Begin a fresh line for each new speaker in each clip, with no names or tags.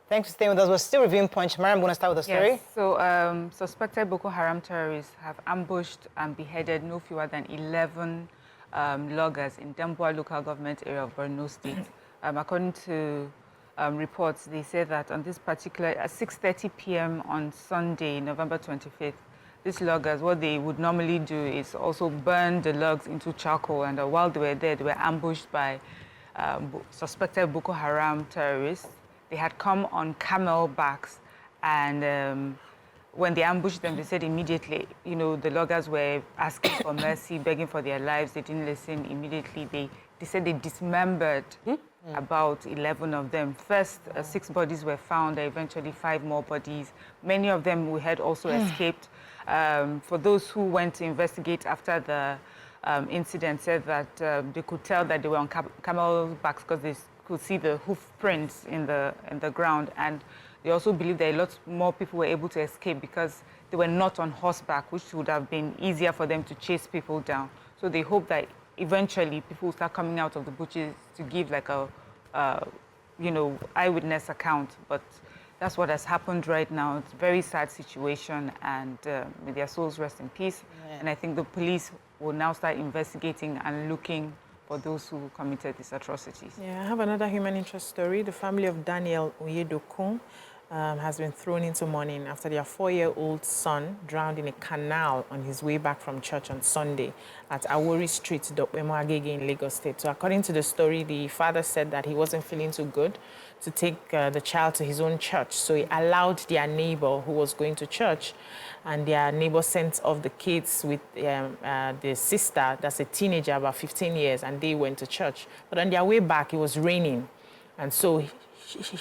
Thanks for staying with us. We're still reviewing Punch. Mariam, I'm going to start with the story.
Yes. So, suspected Boko Haram terrorists have ambushed and beheaded no fewer than 11 loggers in Damboa local government area of Borno State. According to reports, they say that on this particular, at 6:30 p.m. on Sunday, November 25th, these loggers, what they would normally do is also burn the logs into charcoal, and while they were there, they were ambushed by suspected Boko Haram terrorists. They had come on camel backs, and when they ambushed them, they said immediately, you know, the loggers were asking for mercy, begging for their lives. They didn't listen immediately. They said they dismembered about 11 of them. First, 6 bodies were found, eventually 5 more bodies. Many of them we had also escaped. For those who went to investigate after the incident, said that they could tell that they were on camel backs because they could see the hoof prints in the ground, and they also believe that a lot more people were able to escape because they were not on horseback, which would have been easier for them to chase people down. So they hope that eventually people will start coming out of the bushes to give like a, you know, eyewitness account. But that's what has happened right now. It's a very sad situation, and may their souls rest in peace. Yeah. And I think the police will now start investigating and looking for those who committed these atrocities.
Yeah, I have another human interest story. The family of Daniel Oyedokun has been thrown into mourning after their 4-year-old son drowned in a canal on his way back from church on Sunday at Awori Street, Dopemu, Agege in Lagos State. So according to the story, the father said that he wasn't feeling too good to take the child to his own church. So he allowed their neighbor who was going to church, and their neighbor sent off the kids with the sister, that's a teenager, about 15 years, and they went to church. But on their way back, it was raining. And so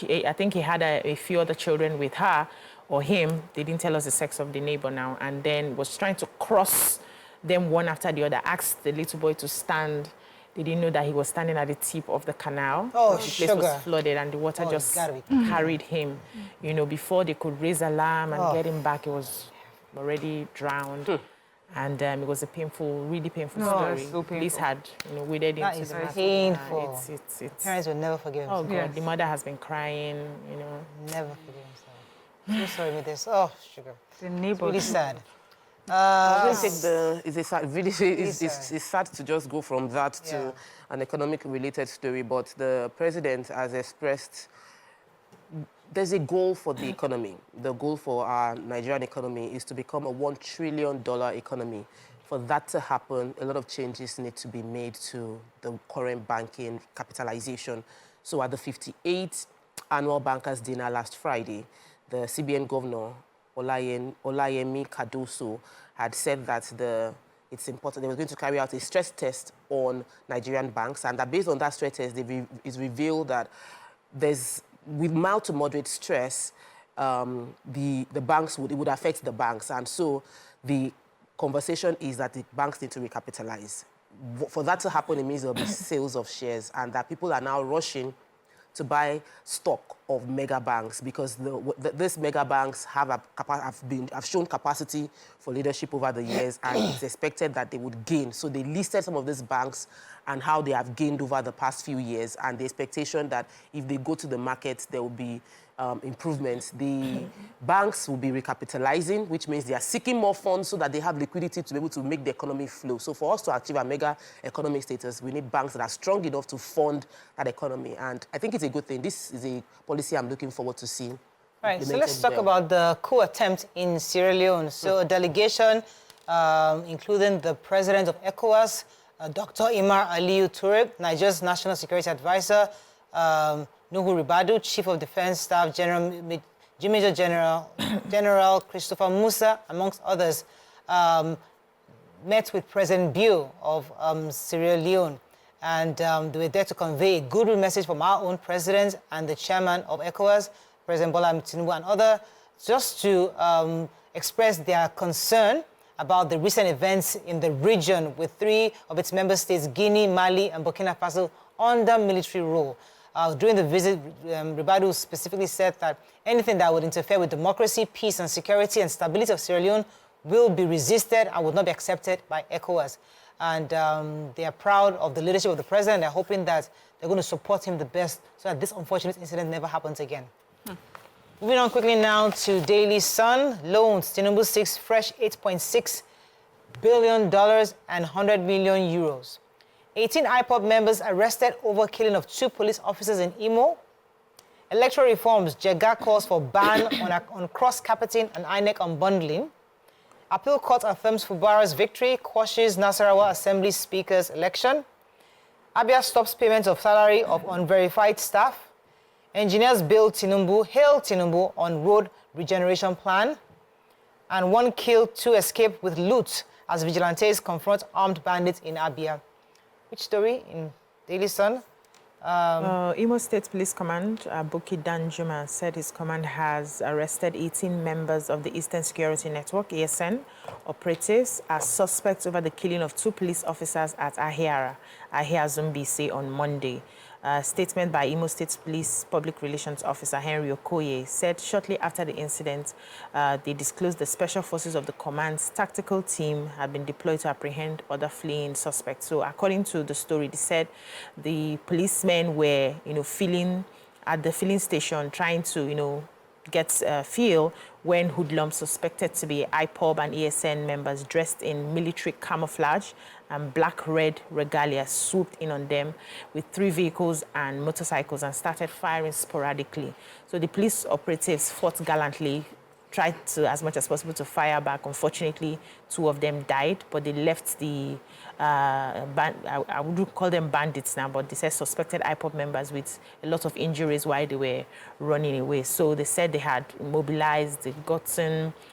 I think he had a few other children with her or him. They didn't tell us the sex of the neighbor now. And then was trying to cross them one after the other, asked the little boy to stand. They didn't know that he was standing at the tip of the canal.
Oh,
the place was flooded, and the water just carried him. You know, before they could raise alarm and get him back, he was already drowned. And it was a painful, really painful story.
So painful.
Police had, you know, waded into the matter.
Painful.
It's
Parents will never forgive themselves.
Oh, God. Yes. The mother has been crying, you know.
Never forgive themselves. So sorry with this. Oh, sugar.
The neighbor.
It's really sad.
It's sad to just go from that to an economic-related story, but the president has expressed there's a goal for the economy. The goal for our Nigerian economy is to become a $1 trillion economy. For that to happen, a lot of changes need to be made to the current banking capitalization. So at the 58th annual bankers dinner last Friday, the CBN governor, Olayemi Cardoso, had said that it's important. They were going to carry out a stress test on Nigerian banks, and that based on that stress test, it's revealed that with mild to moderate stress, the banks it would affect the banks, and so the conversation is that the banks need to recapitalize. For that to happen, it means there'll be sales of shares, and that people are now rushing to buy stock of mega banks because these mega banks have shown capacity for leadership over the years, and it's expected that they would gain. So they listed some of these banks and how they have gained over the past few years, and the expectation that if they go to the market, there will be improvements. The banks will be recapitalizing, which means they are seeking more funds so that they have liquidity to be able to make the economy flow. So for us to achieve a mega economic status, we need banks that are strong enough to fund that economy. And I think it's a good thing. This is a policy I'm looking forward to seeing.
All right, so let's talk about the coup attempt in Sierra Leone. So a delegation, including the president of ECOWAS, Dr. Imar Aliyu Toure, Nigeria's National Security Advisor, Nuhu Ribadu, Chief of Defense Staff Major General Christopher Musa, amongst others, met with President Biu of Sierra Leone. And they were there to convey a goodwill message from our own president and the chairman of ECOWAS, President Bola Tinubu, and others, just to express their concern about the recent events in the region with 3 of its member states, Guinea, Mali, and Burkina Faso, under military rule. During the visit, Ribadu specifically said that anything that would interfere with democracy, peace, and security and stability of Sierra Leone will be resisted and would not be accepted by ECOWAS. And they are proud of the leadership of the president. They're hoping that they're going to support him the best so that this unfortunate incident never happens again. Moving on quickly now to Daily Sun. Loans. Tinubu seeks fresh $8.6 billion and 100 million euros. 18 IPOB members arrested over killing of 2 police officers in Imo. Electoral reforms. Jega calls for ban on cross-carpeting and INEC unbundling. Appeal court affirms Fubara's victory, quashes Nasarawa Assembly Speaker's election. Abia stops payment of salary of unverified staff. Engineers hail Tinubu on road regeneration plan. And 1 killed, 2 escape with loot as vigilantes confront armed bandits in Abia. Which story in Daily Sun?
Imo State Police Command, Buki Danjuma, said his command has arrested 18 members of the Eastern Security Network, ESN, operatives as suspects over the killing of 2 police officers at Ahia Zumbisi on Monday. A statement by Imo State Police Public Relations Officer Henry Okoye said shortly after the incident, they disclosed the Special Forces of the Command's tactical team had been deployed to apprehend other fleeing suspects. So according to the story, they said the policemen were, filling at the filling station trying to, get fuel when hoodlums suspected to be IPOB and ESN members dressed in military camouflage and black-red regalia swooped in on them with 3 vehicles and motorcycles and started firing sporadically. So the police operatives fought gallantly, tried to, as much as possible, to fire back. Unfortunately, 2 of them died, but they left the, I would call them bandits now, but they said suspected IPOB members with a lot of injuries while they were running away. So they said they had mobilized, they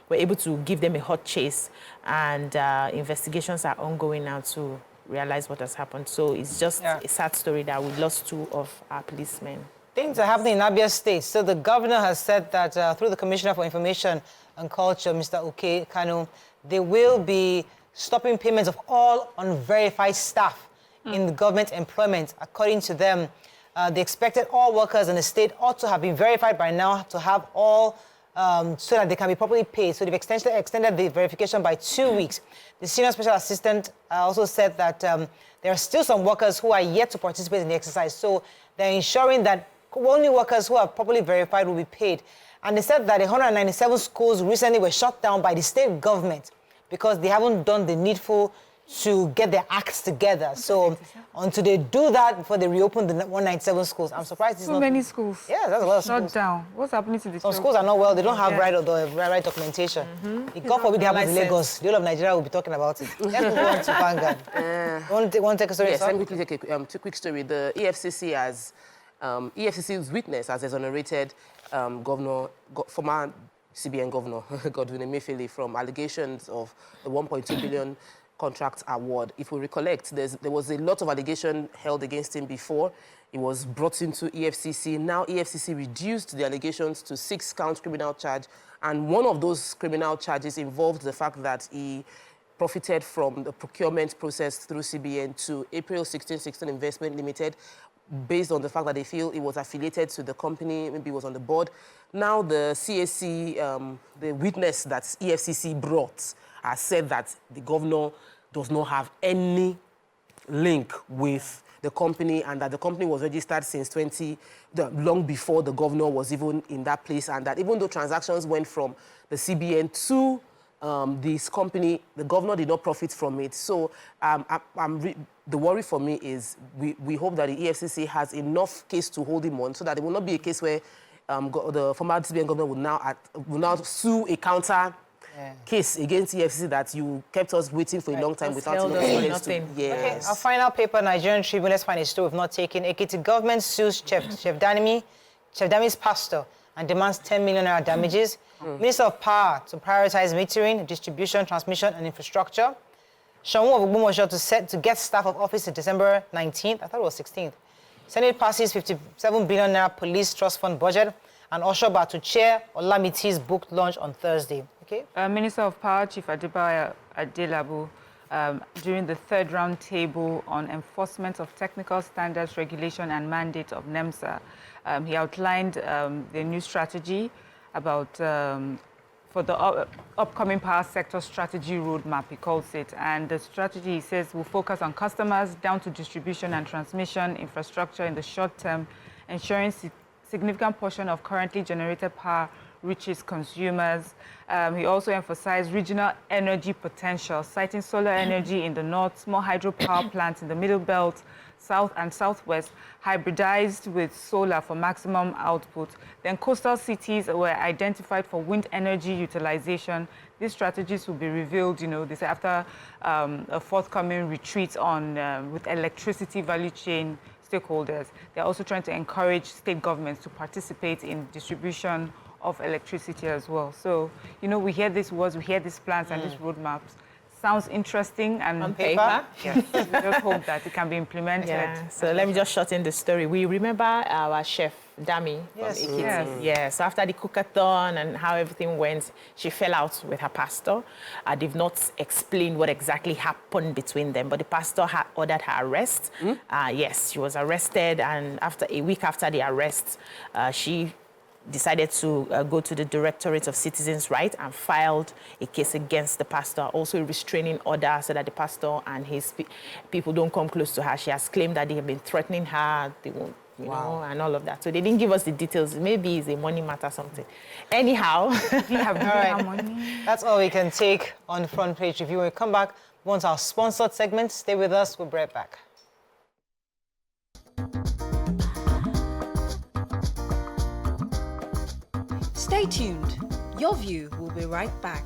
were able to give them a hot chase, and investigations are ongoing now to realize what has happened. So it's just a sad story that we lost 2 of our policemen.
Things are happening in Abia State. So the governor has said that through the Commissioner for Information and Culture, Mr. Uke Kanu, they will be stopping payments of all unverified staff in the government employment. According to them, they expected all workers in the state ought to have been verified by now to have all, so that they can be properly paid. So they've extended the verification by 2 weeks. The senior special assistant also said that there are still some workers who are yet to participate in the exercise. So they're ensuring that only workers who are properly verified will be paid. And they said that 197 schools recently were shut down by the state government because they haven't done the needful to get their acts together. So until they do that before they reopen the 197 schools, I'm surprised it's
so
not...
many schools.
Yeah, that's a lot of schools.
Shut down. What's happening to these
Some schools are not well. They don't have right documentation. God forbid they happen in Lagos. The whole of Nigeria will be talking about it. Let's move on to Vanguard. Want to take a story?
Yes, let me quickly take a quick story. The EFCC has... EFCC's witness has exonerated former CBN Governor Godwin Emefiele from allegations of the 1.2 billion contract award. If we recollect, there was a lot of allegation held against him before. He was brought into EFCC. Now EFCC reduced the allegations to 6-count criminal charge, and one of those criminal charges involved the fact that he profited from the procurement process through CBN to April 1616 Investment Limited, based on the fact that they feel it was affiliated to the company, maybe it was on the board. Now the CAC, the witness that EFCC brought, has said that the governor does not have any link with the company, and that the company was registered since long before the governor was even in that place, and that even though transactions went from the CBN to this company, the governor did not profit from it. So the worry for me is we hope that the EFCC has enough case to hold him on, so that it will not be a case where the former CBN governor will now sue a counter case against EFCC that you kept us waiting for a long time without
nothing.
Okay,
Yes.
our final paper, Nigerian Tribune. Let's find a story we've not taken. Ekiti government sues Chef Dami's pastor and demands 10 million naira damages. Minister of Power to prioritize metering, distribution, transmission, and infrastructure. Shamu of Ogbomoso to get staff of office in December 19th. I thought it was 16th. Senate passes 57 billion naira police trust fund budget. And Oshoba to chair Olamiti's book launch on Thursday. Okay.
Minister of Power, Chief Adebayo Adelabu, during the 3rd round table on enforcement of technical standards, regulation, and mandate of NEMSA, he outlined the new strategy about for the upcoming power sector strategy roadmap, he calls it. And the strategy, he says, will focus on customers down to distribution and transmission infrastructure in the short term, ensuring significant portion of currently generated power reaches consumers. He also emphasized regional energy potential, citing solar energy in the north, small hydropower plants in the middle belt, south and southwest, hybridized with solar for maximum output. Then coastal cities were identified for wind energy utilization. These strategies will be revealed, they say after a forthcoming retreat on with electricity value chain stakeholders. They're also trying to encourage state governments to participate in distribution of electricity as well. So, we hear these words, we hear these plans and these roadmaps. Sounds interesting and
on paper.
Yes, we just hope that it can be implemented.
Yeah. So let me just shorten the story. We remember our chef, Dami,
Yes.
from Ekiti.
Yes.
Yeah, so after the cookathon and how everything went, she fell out with her pastor. They've not explained what exactly happened between them, but the pastor had ordered her arrest. Yes, she was arrested, and after a week after the arrest, she decided to go to the Directorate of Citizens' Rights and filed a case against the pastor, also a restraining order so that the pastor and his people don't come close to her. She has claimed that they have been threatening her, they won't, you know, and all of that. So they didn't give us the details. Maybe it's a money matter or something. Anyhow.
Do you have
right.
money?
That's all we can take on the front page review. When we come back, once our sponsored segment, stay with us. We'll be right back.
Stay tuned. Your View will be right back.